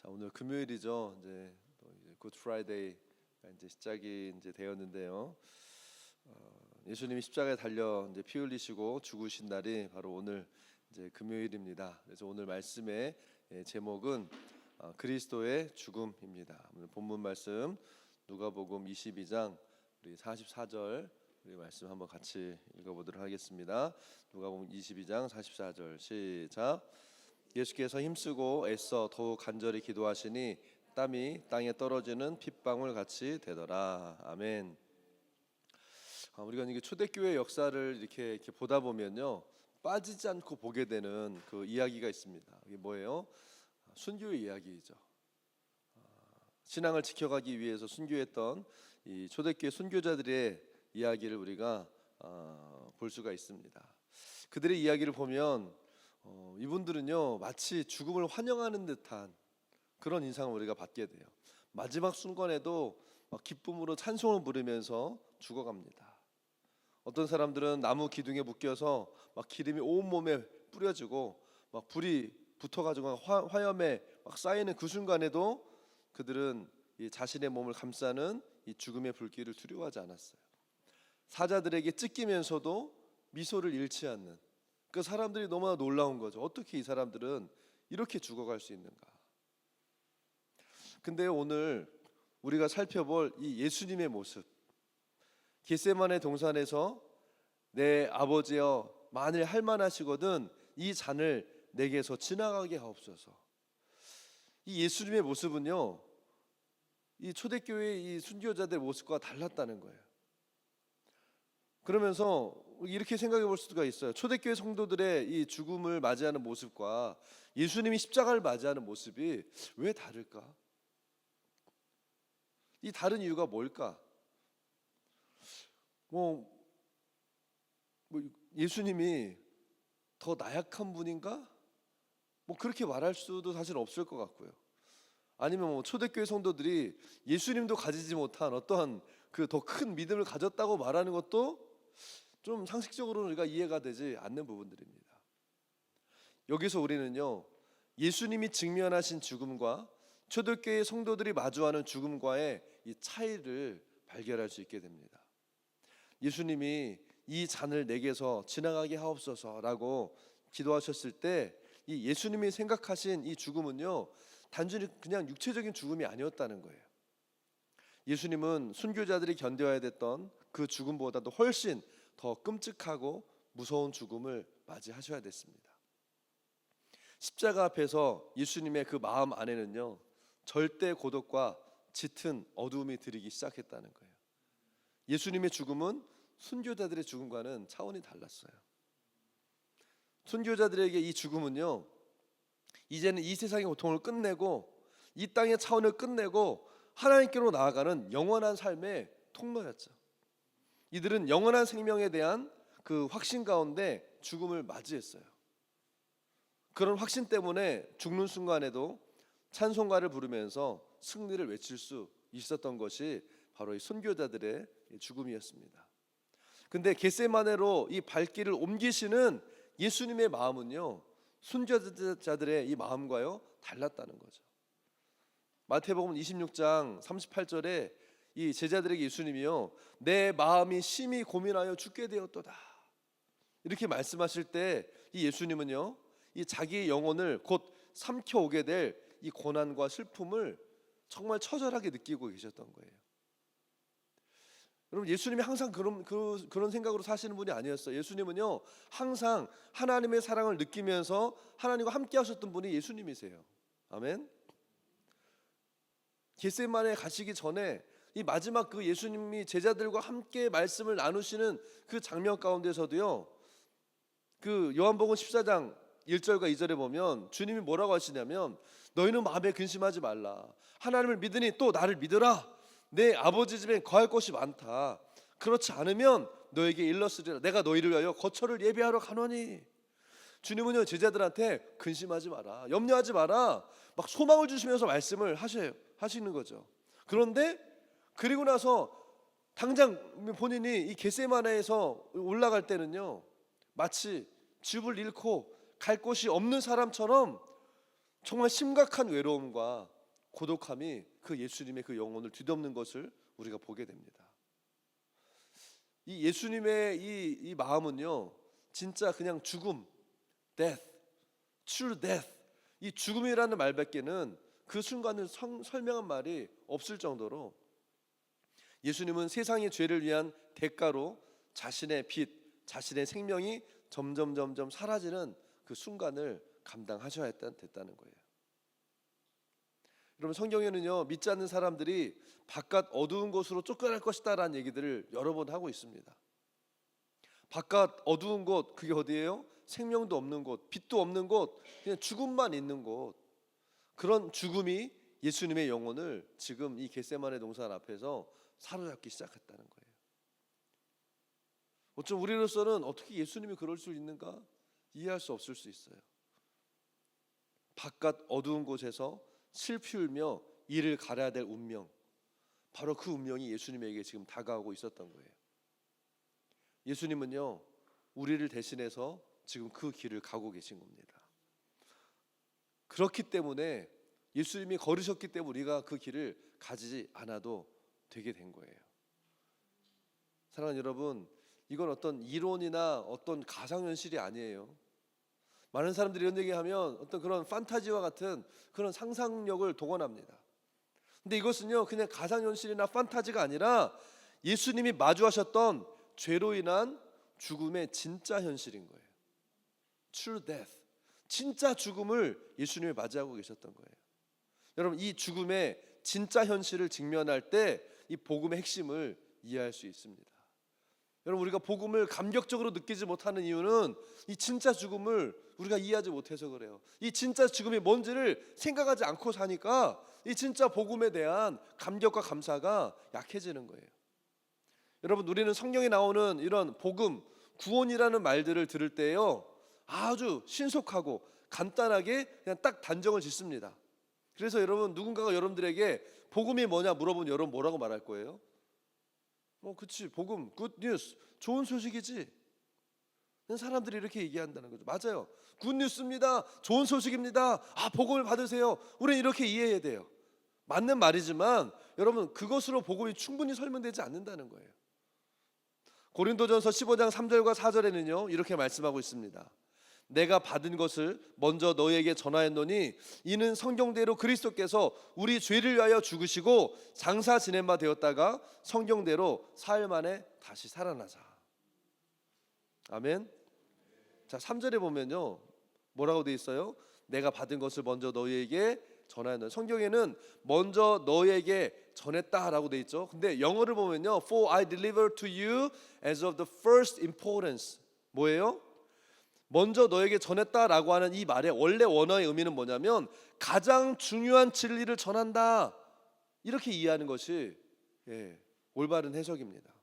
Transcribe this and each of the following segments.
자, 오늘 금요일이죠. 이제 굿 프라이데이가 이제 시작이 이제 되었는데요. 예수님이 십자가에 달려 이제 피 흘리시고 죽으신 날이 바로 오늘 이제 금요일입니다. 그래서 오늘 말씀의 제목은 그리스도의 죽음입니다. 오늘 본문 말씀 누가복음 22장 우리 44절 우리 말씀 한번 같이 읽어보도록 하겠습니다. 누가복음 22장 44절 시작. 예수께서 힘쓰고 애써 더욱 간절히 기도하시니 땀이 땅에 떨어지는 핏방울 같이 되더라. 아멘. 우리가 이게 초대교회 역사를 이렇게 보다 보면요, 빠지지 않고 보게 되는 그 이야기가 있습니다. 이게 뭐예요? 순교의 이야기이죠. 신앙을 지켜가기 위해서 순교했던 이 초대교회 순교자들의 이야기를 우리가 볼 수가 있습니다. 그들의 이야기를 보면 이분들은요, 마치 죽음을 환영하는 듯한 그런 인상을 우리가 받게 돼요. 마지막 순간에도 막 기쁨으로 찬송을 부르면서 죽어갑니다. 어떤 사람들은 나무 기둥에 묶여서 막 기름이 온 몸에 뿌려지고 막 불이 붙어가지고 화염에 막 쌓이는 그 순간에도 그들은 이 자신의 몸을 감싸는 이 죽음의 불길을 두려워하지 않았어요. 사자들에게 찢기면서도 미소를 잃지 않는 그 사람들이 너무나 놀라운 거죠. 어떻게 이 사람들은 이렇게 죽어갈 수 있는가? 근데 오늘 우리가 살펴볼 이 예수님의 모습, 겟세마네 동산에서 내 아버지여 만일 할만하시거든 이 잔을 내게서 지나가게 하옵소서. 이 예수님의 모습은요, 이 초대교회 이 순교자들의 모습과 달랐다는 거예요. 그러면서 이렇게 생각해 볼 수가 있어요. 초대교회 성도들의 이 죽음을 맞이하는 모습과 예수님이 십자가를 맞이하는 모습이 왜 다를까? 이 다른 이유가 뭘까? 예수님이 더 나약한 분인가? 그렇게 말할 수도 사실 없을 것 같고요. 아니면 초대교회 성도들이 예수님도 가지지 못한 어떠한 그 더 큰 믿음을 가졌다고 말하는 것도 좀 상식적으로는 우리가 이해가 되지 않는 부분들입니다. 여기서 우리는요, 예수님이 직면하신 죽음과 초대교회 성도들이 마주하는 죽음과의 이 차이를 발견할 수 있게 됩니다. 예수님이 이 잔을 내게서 지나가게 하옵소서라고 기도하셨을 때 이 예수님이 생각하신 이 죽음은요, 단순히 그냥 육체적인 죽음이 아니었다는 거예요. 예수님은 순교자들이 견뎌야 됐던 그 죽음보다도 훨씬 더 끔찍하고 무서운 죽음을 맞이하셔야 됐습니다. 십자가 앞에서 예수님의 그 마음 안에는요, 절대 고독과 짙은 어두움이 들이기 시작했다는 거예요. 예수님의 죽음은 순교자들의 죽음과는 차원이 달랐어요. 순교자들에게 이 죽음은요, 이제는 이 세상의 고통을 끝내고 이 땅의 차원을 끝내고 하나님께로 나아가는 영원한 삶의 통로였죠. 이들은 영원한 생명에 대한 그 확신 가운데 죽음을 맞이했어요. 그런 확신 때문에 죽는 순간에도 찬송가를 부르면서 승리를 외칠 수 있었던 것이 바로 이 순교자들의 죽음이었습니다. 근데 겟세마네로 이 발길을 옮기시는 예수님의 마음은요, 순교자들의 이 마음과요 달랐다는 거죠. 마태복음 26장 38절에 이 제자들에게 예수님이요, 내 마음이 심히 고민하여 죽게 되었도다 이렇게 말씀하실 때 이 예수님은요, 이 자기의 영혼을 곧 삼켜오게 될 이 고난과 슬픔을 정말 처절하게 느끼고 계셨던 거예요. 여러분, 예수님이 항상 그런 생각으로 사시는 분이 아니었어요. 예수님은요, 항상 하나님의 사랑을 느끼면서 하나님과 함께 하셨던 분이 예수님이세요. 아멘. 겟세마네 가시기 전에 이 마지막 그 예수님이 제자들과 함께 말씀을 나누시는 그 장면 가운데서도요, 그 요한복음 14장 1절과 2절에 보면 주님이 뭐라고 하시냐면, 너희는 마음에 근심하지 말라. 하나님을 믿으니 또 나를 믿으라. 내 아버지 집에 거할 곳이 많다. 그렇지 않으면 너에게 일렀으리라. 내가 너희를 위하여 거처를 예비하러 가노니. 주님은요, 제자들한테 근심하지 마라, 염려하지 마라, 막 소망을 주시면서 말씀을 하시는 거죠. 그런데 그리고 나서 당장 본인이 이 겟세마네에서 올라갈 때는요, 마치 집을 잃고 갈 곳이 없는 사람처럼 정말 심각한 외로움과 고독함이 그 예수님의 그 영혼을 뒤덮는 것을 우리가 보게 됩니다. 이 예수님의 이 마음은요, 진짜 그냥 죽음, death, true death, 이 죽음이라는 말밖에는 그 순간을 설명한 말이 없을 정도로 예수님은 세상의 죄를 위한 대가로 자신의 빛, 자신의 생명이 점점 사라지는 그 순간을 감당하셔야 됐다는 거예요. 여러분, 성경에는요, 믿지 않는 사람들이 바깥 어두운 곳으로 쫓겨날 것이다 라는 얘기들을 여러 번 하고 있습니다. 바깥 어두운 곳, 그게 어디예요? 생명도 없는 곳, 빛도 없는 곳, 그냥 죽음만 있는 곳. 그런 죽음이 예수님의 영혼을 지금 이 겟세마네 동산 앞에서 사로잡기 시작했다는 거예요. 어쩜 우리로서는 어떻게 예수님이 그럴 수 있는가 이해할 수 없을 수 있어요. 바깥 어두운 곳에서 슬피 울며 이를 갈아야 될 운명, 바로 그 운명이 예수님에게 지금 다가오고 있었던 거예요. 예수님은요, 우리를 대신해서 지금 그 길을 가고 계신 겁니다. 그렇기 때문에 예수님이 걸으셨기 때문에 우리가 그 길을 가지 않아도 되게 된 거예요. 사랑하는 여러분, 이건 어떤 이론이나 어떤 가상현실이 아니에요. 많은 사람들이 이런 얘기하면 어떤 그런 판타지와 같은 그런 상상력을 동원합니다. 근데 이것은요, 그냥 가상현실이나 판타지가 아니라 예수님이 마주하셨던 죄로 인한 죽음의 진짜 현실인 거예요. True death, 진짜 죽음을 예수님이 맞이하고 계셨던 거예요. 여러분, 이 죽음의 진짜 현실을 직면할 때 이 복음의 핵심을 이해할 수 있습니다. 여러분, 우리가 복음을 감격적으로 느끼지 못하는 이유는 이 진짜 죽음을 우리가 이해하지 못해서 그래요. 이 진짜 죽음이 뭔지를 생각하지 않고 사니까 이 진짜 복음에 대한 감격과 감사가 약해지는 거예요. 여러분, 우리는 성경에 나오는 이런 복음, 구원이라는 말들을 들을 때요, 아주 신속하고 간단하게 그냥 딱 단정을 짓습니다. 그래서 여러분, 누군가가 여러분들에게 복음이 뭐냐 물어보면 여러분 뭐라고 말할 거예요? 그치, 복음, 굿 뉴스, 좋은 소식이지. 사람들이 이렇게 얘기한다는 거죠. 맞아요, 굿 뉴스입니다, 좋은 소식입니다, 복음을 받으세요. 우리는 이렇게 이해해야 돼요. 맞는 말이지만 여러분, 그것으로 복음이 충분히 설명되지 않는다는 거예요. 고린도전서 15장 3절과 4절에는요 이렇게 말씀하고 있습니다. 내가 받은 것을 먼저 너희에게 전하였노니 이는 성경대로 그리스도께서 우리 죄를 위하여 죽으시고 장사 지낸 바 되었다가 성경대로 사흘 만에 다시 살아나사. 아멘. 자, 3절에 보면요 뭐라고 돼 있어요? 내가 받은 것을 먼저 너희에게 전하였노니, 성경에는 먼저 너희에게 전했다라고 돼 있죠. 근데 영어를 보면요, For I delivered to you as of the first importance. 뭐예요? 먼저 너에게 전했다라고 하는 이 말의 원래 원어의 의미는 뭐냐면 가장 중요한 진리를 전한다, 이렇게 이해하는 것이 올바른 해석입니다.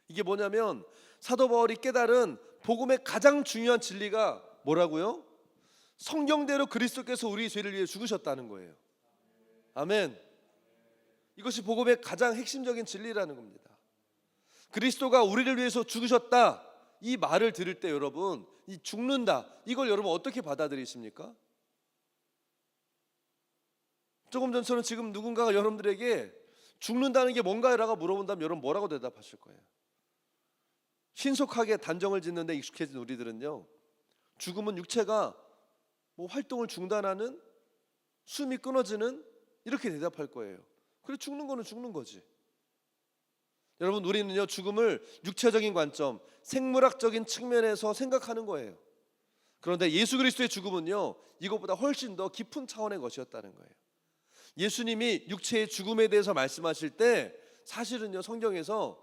이게 뭐냐면 사도 바울이 깨달은 복음의 가장 중요한 진리가 뭐라고요? 성경대로 그리스도께서 우리 죄를 위해 죽으셨다는 거예요. 아멘. 이것이 복음의 가장 핵심적인 진리라는 겁니다. 그리스도가 우리를 위해서 죽으셨다, 이 말을 들을 때 여러분, 이 죽는다, 이걸 여러분 어떻게 받아들이십니까? 조금 전처럼 지금 누군가가 여러분들에게 죽는다는 게 뭔가라고 물어본다면 여러분 뭐라고 대답하실 거예요? 신속하게 단정을 짓는데 익숙해진 우리들은요, 죽음은 육체가 활동을 중단하는, 숨이 끊어지는, 이렇게 대답할 거예요. 그래, 죽는 거는 죽는 거지. 여러분, 우리는요 죽음을 육체적인 관점, 생물학적인 측면에서 생각하는 거예요. 그런데 예수 그리스도의 죽음은요 이것보다 훨씬 더 깊은 차원의 것이었다는 거예요. 예수님이 육체의 죽음에 대해서 말씀하실 때 사실은요 성경에서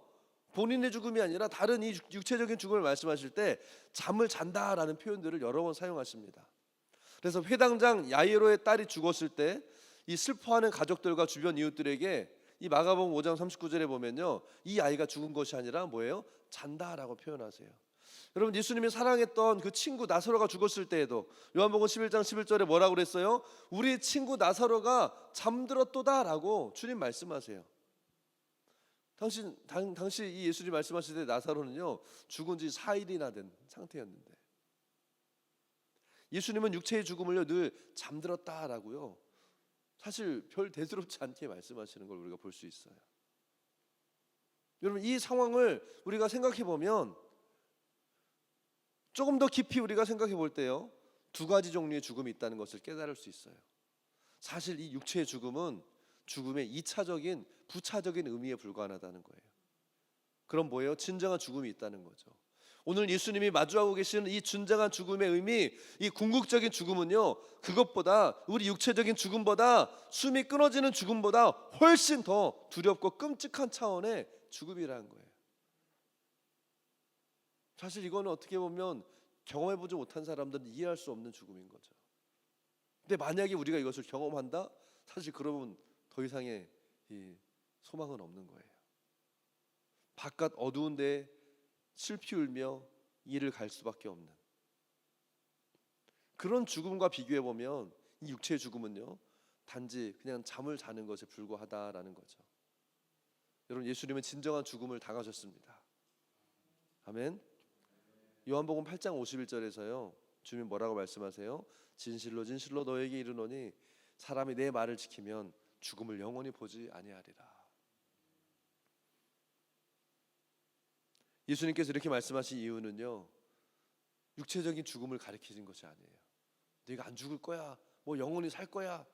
본인의 죽음이 아니라 다른 이 육체적인 죽음을 말씀하실 때 잠을 잔다라는 표현들을 여러 번 사용하십니다. 그래서 회당장 야이로의 딸이 죽었을 때 이 슬퍼하는 가족들과 주변 이웃들에게 이 마가복음 5장 39절에 보면요, 이 아이가 죽은 것이 아니라 뭐예요? 잔다라고 표현하세요. 여러분, 예수님이 사랑했던 그 친구 나사로가 죽었을 때에도 요한복음 11장 11절에 뭐라고 그랬어요? 우리 친구 나사로가 잠들었도다라고 주님 말씀하세요. 당시 이 예수님 말씀하실 때 나사로는요 죽은 지 4일이나 된 상태였는데, 예수님은 육체의 죽음을요 늘 잠들었다라고요. 사실 별 대수롭지 않게 말씀하시는 걸 우리가 볼 수 있어요. 여러분, 이 상황을 우리가 생각해 보면 조금 더 깊이 우리가 생각해 볼 때요, 두 가지 종류의 죽음이 있다는 것을 깨달을 수 있어요. 사실 이 육체의 죽음은 죽음의 2차적인 부차적인 의미에 불과하다는 거예요. 그럼 뭐예요? 진정한 죽음이 있다는 거죠. 오늘 예수님이 마주하고 계시는 이 진정한 죽음의 의미, 이 궁극적인 죽음은요, 그것보다, 우리 육체적인 죽음보다, 숨이 끊어지는 죽음보다 훨씬 더 두렵고 끔찍한 차원의 죽음이라는 거예요. 사실 이거는 어떻게 보면 경험해보지 못한 사람들은 이해할 수 없는 죽음인 거죠. 근데 만약에 우리가 이것을 경험한다? 사실 그러면 더 이상의 이 소망은 없는 거예요. 바깥 어두운 데 슬피 울며 이를 갈 수밖에 없는 그런 죽음과 비교해 보면 이 육체의 죽음은요, 단지 그냥 잠을 자는 것에 불과하다라는 거죠. 여러분, 예수님은 진정한 죽음을 당하셨습니다. 아멘. 요한복음 8장 51절에서요 주님 뭐라고 말씀하세요? 진실로 진실로 너에게 이르노니 사람이 내 말을 지키면 죽음을 영원히 보지 아니하리라. 예수님께서 이렇게 말씀하신 이유는요, 육체적인 죽음을 가리키는 것이 아니에요. 네가 안 죽을 거야, 뭐 영원히 살 거야.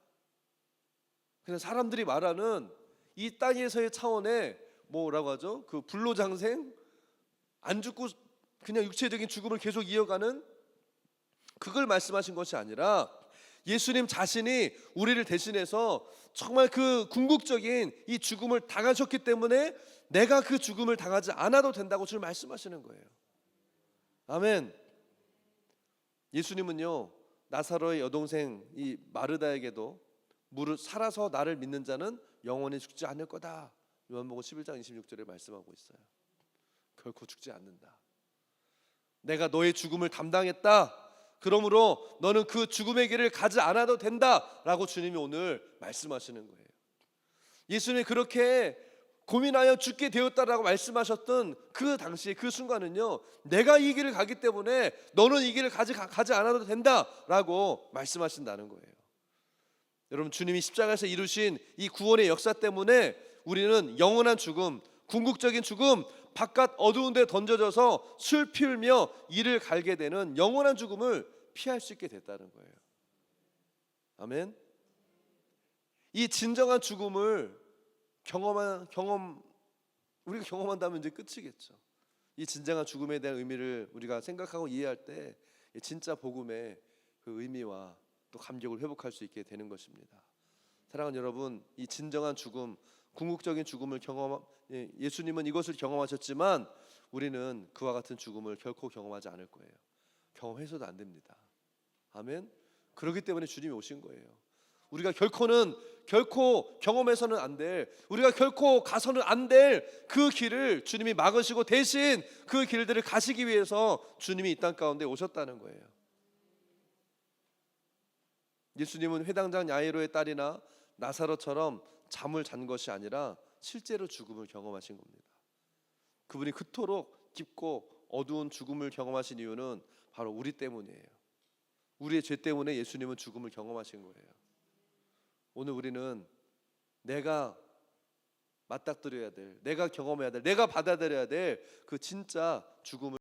그냥 사람들이 말하는 이 땅에서의 차원의 뭐라고 하죠? 그 불로장생, 안 죽고 그냥 육체적인 죽음을 계속 이어가는 그걸 말씀하신 것이 아니라 예수님 자신이 우리를 대신해서 정말 그 궁극적인 이 죽음을 당하셨기 때문에 내가 그 죽음을 당하지 않아도 된다고 주님 말씀하시는 거예요. 아멘. 예수님은요, 나사로의 여동생 이 마르다에게도 살아서 나를 믿는 자는 영원히 죽지 않을 거다, 요한복음 11장 26절에 말씀하고 있어요. 결코 죽지 않는다. 내가 너의 죽음을 담당했다, 그러므로 너는 그 죽음의 길을 가지 않아도 된다라고 주님이 오늘 말씀하시는 거예요. 예수님이 그렇게 고민하여 죽게 되었다라고 말씀하셨던 그 당시에 그 순간은요, 내가 이 길을 가기 때문에 너는 이 길을 가지 않아도 된다라고 말씀하신다는 거예요. 여러분, 주님이 십자가에서 이루신 이 구원의 역사 때문에 우리는 영원한 죽음, 궁극적인 죽음, 바깥 어두운 데 던져져서 슬피 울며 이를 갈게 되는 영원한 죽음을 피할 수 있게 됐다는 거예요. 아멘. 이 진정한 죽음을 우리가 경험한다면 이제 끝이겠죠. 이 진정한 죽음에 대한 의미를 우리가 생각하고 이해할 때 진짜 복음의 그 의미와 또 감격을 회복할 수 있게 되는 것입니다. 사랑하는 여러분, 이 진정한 죽음, 궁극적인 죽음을 예수님은 이것을 경험하셨지만 우리는 그와 같은 죽음을 결코 경험하지 않을 거예요. 경험해서도 안 됩니다. 아멘. 그렇기 때문에 주님이 오신 거예요. 우리가 결코 경험해서는 안 될, 우리가 결코 가서는 안 될 그 길을 주님이 막으시고 대신 그 길들을 가시기 위해서 주님이 이 땅 가운데 오셨다는 거예요. 예수님은 회당장 야이로의 딸이나 나사로처럼 잠을 잔 것이 아니라 실제로 죽음을 경험하신 겁니다. 그분이 그토록 깊고 어두운 죽음을 경험하신 이유는 바로 우리 때문이에요. 우리의 죄 때문에 예수님은 죽음을 경험하신 거예요. 오늘 우리는 내가 맞닥뜨려야 될, 내가 경험해야 될, 내가 받아들여야 될 그 진짜 죽음을